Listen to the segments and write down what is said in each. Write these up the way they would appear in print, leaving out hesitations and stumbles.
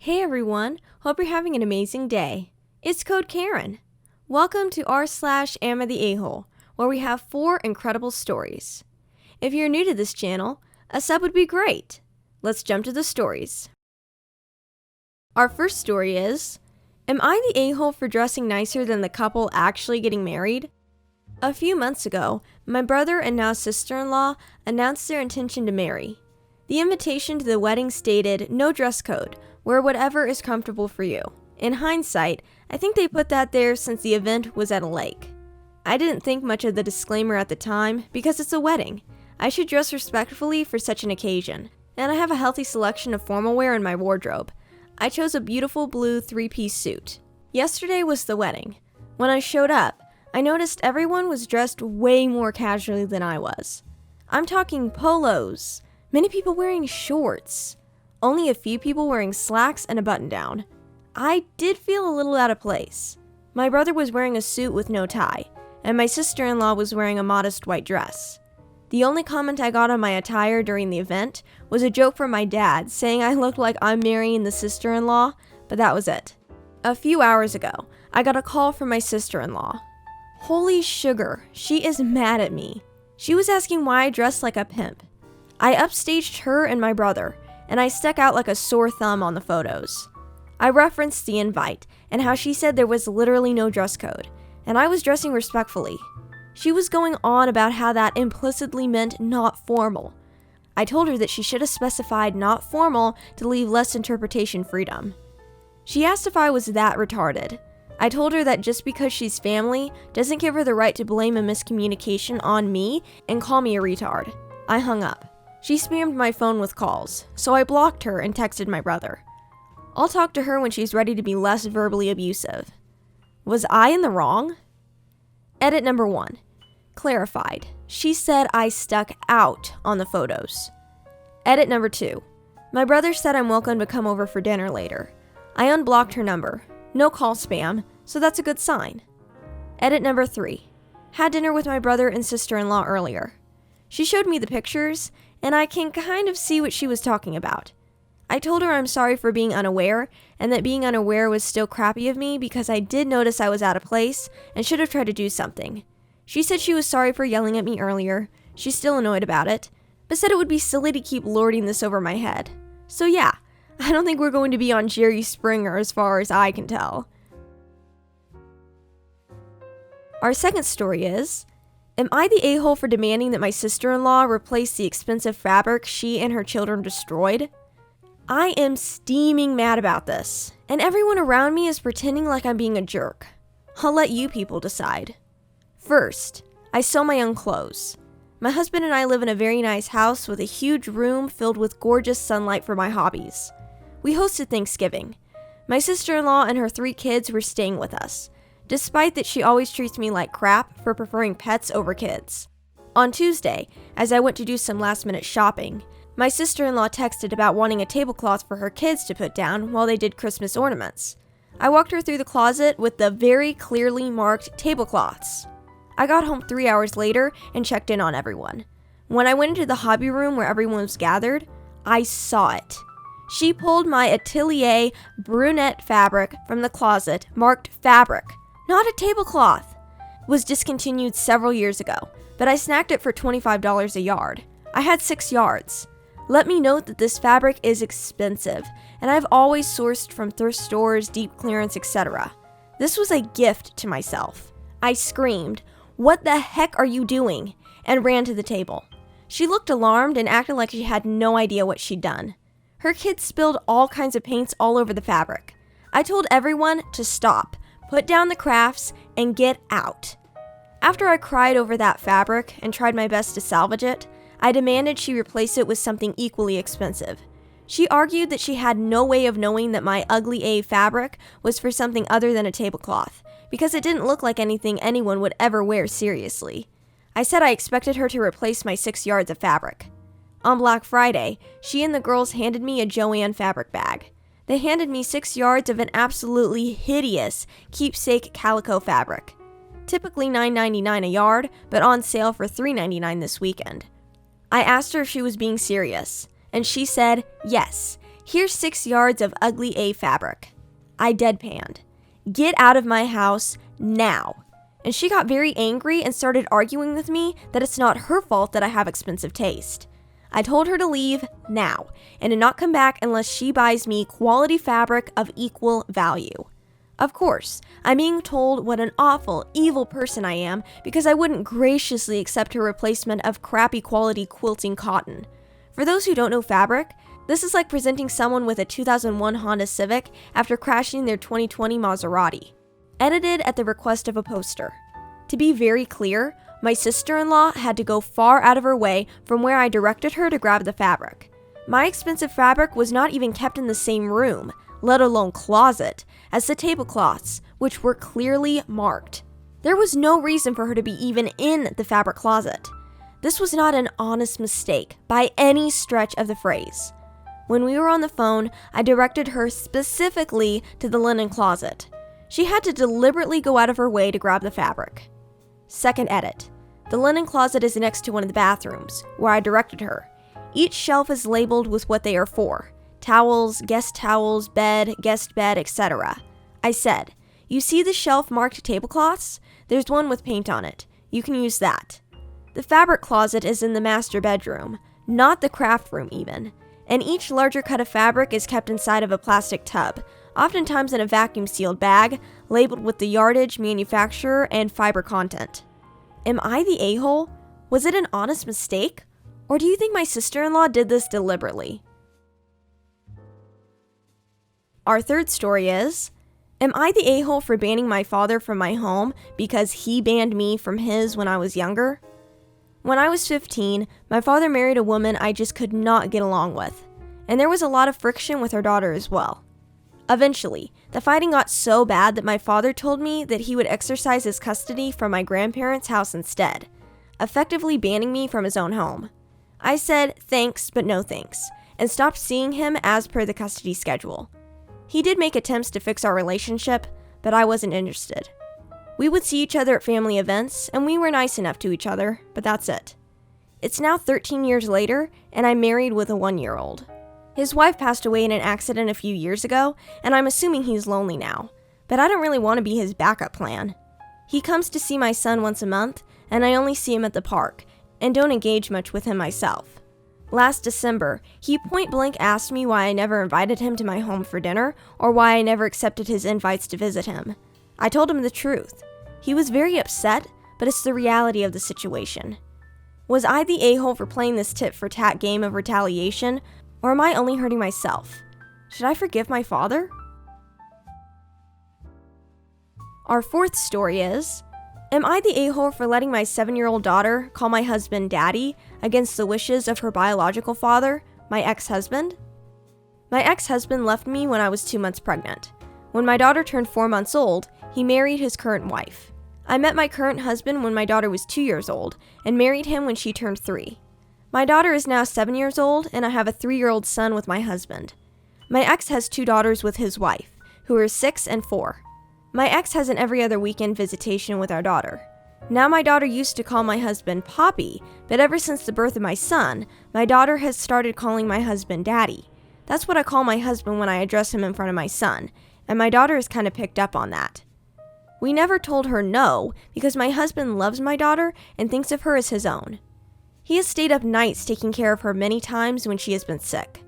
Hey everyone, hope you're having an amazing day. It's Code Karen. Welcome to r/Am I the A-hole, where we have 4 incredible stories. If you're new to this channel, a sub would be great. Let's jump to the stories. Our first story is, am I the a-hole for dressing nicer than the couple actually getting married? A few months ago, my brother and now sister-in-law announced their intention to marry. The invitation to the wedding stated no dress code, wear whatever is comfortable for you. In hindsight, I think they put that there since the event was at a lake. I didn't think much of the disclaimer at the time because it's a wedding. I should dress respectfully for such an occasion, and I have a healthy selection of formal wear in my wardrobe. I chose a beautiful blue 3-piece suit. Yesterday was the wedding. When I showed up, I noticed everyone was dressed way more casually than I was. I'm talking polos, many people wearing shorts, only a few people wearing slacks and a button-down. I did feel a little out of place. My brother was wearing a suit with no tie, and my sister-in-law was wearing a modest white dress. The only comment I got on my attire during the event was a joke from my dad saying I looked like I'm marrying the sister-in-law, but that was it. A few hours ago, I got a call from my sister-in-law. Holy sugar, she is mad at me. She was asking why I dressed like a pimp. I upstaged her and my brother, and I stuck out like a sore thumb on the photos. I referenced the invite and how she said there was literally no dress code, and I was dressing respectfully. She was going on about how that implicitly meant not formal. I told her that she should have specified not formal to leave less interpretation freedom. She asked if I was that retarded. I told her that just because she's family doesn't give her the right to blame a miscommunication on me and call me a retard. I hung up. She spammed my phone with calls, so I blocked her and texted my brother. I'll talk to her when she's ready to be less verbally abusive. Was I in the wrong? Edit number 1. Clarified. She said I stuck out on the photos. Edit number 2. My brother said I'm welcome to come over for dinner later. I unblocked her number. No call spam, so that's a good sign. Edit number 3. Had dinner with my brother and sister-in-law earlier. She showed me the pictures, and I can kind of see what she was talking about. I told her I'm sorry for being unaware, and that being unaware was still crappy of me because I did notice I was out of place and should have tried to do something. She said she was sorry for yelling at me earlier. She's still annoyed about it, but said it would be silly to keep lording this over my head. So yeah, I don't think we're going to be on Jerry Springer as far as I can tell. Our second story is, am I the a-hole for demanding that my sister-in-law replace the expensive fabric she and her children destroyed? I am steaming mad about this, and everyone around me is pretending like I'm being a jerk. I'll let you people decide. First, I sew my own clothes. My husband and I live in a very nice house with a huge room filled with gorgeous sunlight for my hobbies. We hosted Thanksgiving. My sister-in-law and her 3 kids were staying with us, despite that she always treats me like crap for preferring pets over kids. On Tuesday, as I went to do some last-minute shopping, my sister-in-law texted about wanting a tablecloth for her kids to put down while they did Christmas ornaments. I walked her through the closet with the very clearly marked tablecloths. I got home 3 hours later and checked in on everyone. When I went into the hobby room where everyone was gathered, I saw it. She pulled my Atelier brunette fabric from the closet, marked fabric, not a tablecloth. It was discontinued several years ago, but I snagged it for $25 a yard. I had 6 yards. Let me note that this fabric is expensive, and I've always sourced from thrift stores, deep clearance, etc. This was a gift to myself. I screamed, "What the heck are you doing?" and ran to the table. She looked alarmed and acted like she had no idea what she'd done. Her kids spilled all kinds of paints all over the fabric. I told everyone to stop, put down the crafts, and get out. After I cried over that fabric and tried my best to salvage it, I demanded she replace it with something equally expensive. She argued that she had no way of knowing that my ugly A fabric was for something other than a tablecloth, because it didn't look like anything anyone would ever wear seriously. I said I expected her to replace my 6 yards of fabric. On Black Friday, she and the girls handed me a Joann fabric bag. They handed me 6 yards of an absolutely hideous keepsake calico fabric. Typically $9.99 a yard, but on sale for $3.99 this weekend. I asked her if she was being serious, and she said, yes, Here's 6 yards of ugly A fabric. I deadpanned. Get out of my house now. And she got very angry and started arguing with me that it's not her fault that I have expensive taste. I told her to leave now and to not come back unless she buys me quality fabric of equal value. Of course, I'm being told what an awful, evil person I am because I wouldn't graciously accept her replacement of crappy quality quilting cotton. For those who don't know fabric, this is like presenting someone with a 2001 Honda Civic after crashing their 2020 Maserati. Edited at the request of a poster. To be very clear, my sister-in-law had to go far out of her way from where I directed her to grab the fabric. My expensive fabric was not even kept in the same room, let alone closet, as the tablecloths, which were clearly marked. There was no reason for her to be even in the fabric closet. This was not an honest mistake by any stretch of the phrase. When we were on the phone, I directed her specifically to the linen closet. She had to deliberately go out of her way to grab the fabric. Second edit. The linen closet is next to one of the bathrooms, where I directed her. Each shelf is labeled with what they are for. Towels, bed, guest bed, etc. I said, "You see the shelf marked tablecloths? There's one with paint on it. You can use that." The fabric closet is in the master bedroom, not the craft room even, and each larger cut of fabric is kept inside of a plastic tub, oftentimes in a vacuum-sealed bag, labeled with the yardage, manufacturer, and fiber content. Am I the a-hole? Was it an honest mistake? Or do you think my sister-in-law did this deliberately? Our third story is, am I the a-hole for banning my father from my home because he banned me from his when I was younger? When I was 15, my father married a woman I just could not get along with, and there was a lot of friction with her daughter as well. Eventually, the fighting got so bad that my father told me that he would exercise his custody from my grandparents' house instead, effectively banning me from his own home. I said thanks but no thanks, and stopped seeing him as per the custody schedule. He did make attempts to fix our relationship, but I wasn't interested. We would see each other at family events, and we were nice enough to each other, but that's it. It's now 13 years later, and I'm married with a 1-year-old. His wife passed away in an accident a few years ago, and I'm assuming he's lonely now, but I don't really want to be his backup plan. He comes to see my son once a month, and I only see him at the park, and don't engage much with him myself. Last December, he point blank asked me why I never invited him to my home for dinner, or why I never accepted his invites to visit him. I told him the truth. He was very upset, but it's the reality of the situation. Was I the a-hole for playing this tit-for-tat game of retaliation, or am I only hurting myself? Should I forgive my father? Our fourth story is, am I the a-hole for letting my 7-year-old daughter call my husband daddy against the wishes of her biological father, my ex-husband? My ex-husband left me when I was 2 months pregnant. When my daughter turned 4 months old, he married his current wife. I met my current husband when my daughter was 2 years old and married him when she turned 3. My daughter is now 7 years old, and I have a 3-year-old son with my husband. My ex has 2 daughters with his wife, who are 6 and 4. My ex has an every other weekend visitation with our daughter. Now my daughter used to call my husband Poppy, but ever since the birth of my son, my daughter has started calling my husband Daddy. That's what I call my husband when I address him in front of my son, and my daughter has kind of picked up on that. We never told her no, because my husband loves my daughter and thinks of her as his own. He has stayed up nights taking care of her many times when she has been sick.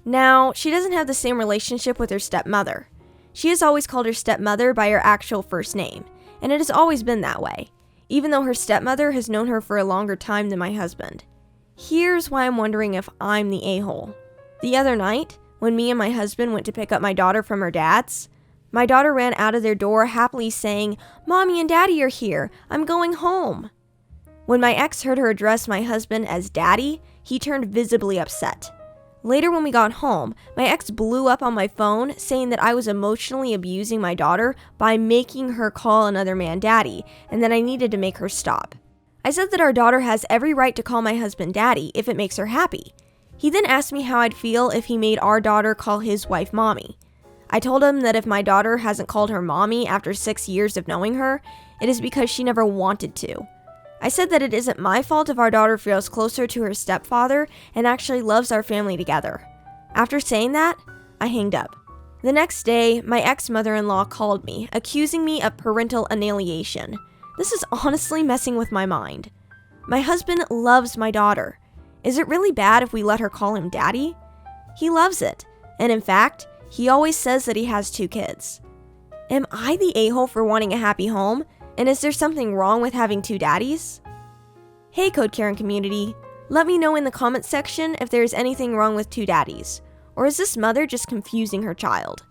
Now, she doesn't have the same relationship with her stepmother. She has always called her stepmother by her actual first name, and it has always been that way, even though her stepmother has known her for a longer time than my husband. Here's why I'm wondering if I'm the a-hole. The other night, when me and my husband went to pick up my daughter from her dad's, my daughter ran out of their door happily saying, "Mommy and Daddy are here. I'm going home." When my ex heard her address my husband as Daddy, he turned visibly upset. Later when we got home, my ex blew up on my phone saying that I was emotionally abusing my daughter by making her call another man Daddy, and that I needed to make her stop. I said that our daughter has every right to call my husband Daddy if it makes her happy. He then asked me how I'd feel if he made our daughter call his wife Mommy. I told him that if my daughter hasn't called her Mommy after 6 years of knowing her, it is because she never wanted to. I said that it isn't my fault if our daughter feels closer to her stepfather and actually loves our family together. After saying that, I hanged up. The next day, my ex-mother-in-law called me, accusing me of parental annihilation. This is honestly messing with my mind. My husband loves my daughter. Is it really bad if we let her call him daddy? He loves it, and in fact, he always says that he has 2 kids. Am I the a-hole for wanting a happy home, and is there something wrong with having 2 daddies? Hey Code Karen community, let me know in the comments section if there is anything wrong with 2 daddies, or is this mother just confusing her child?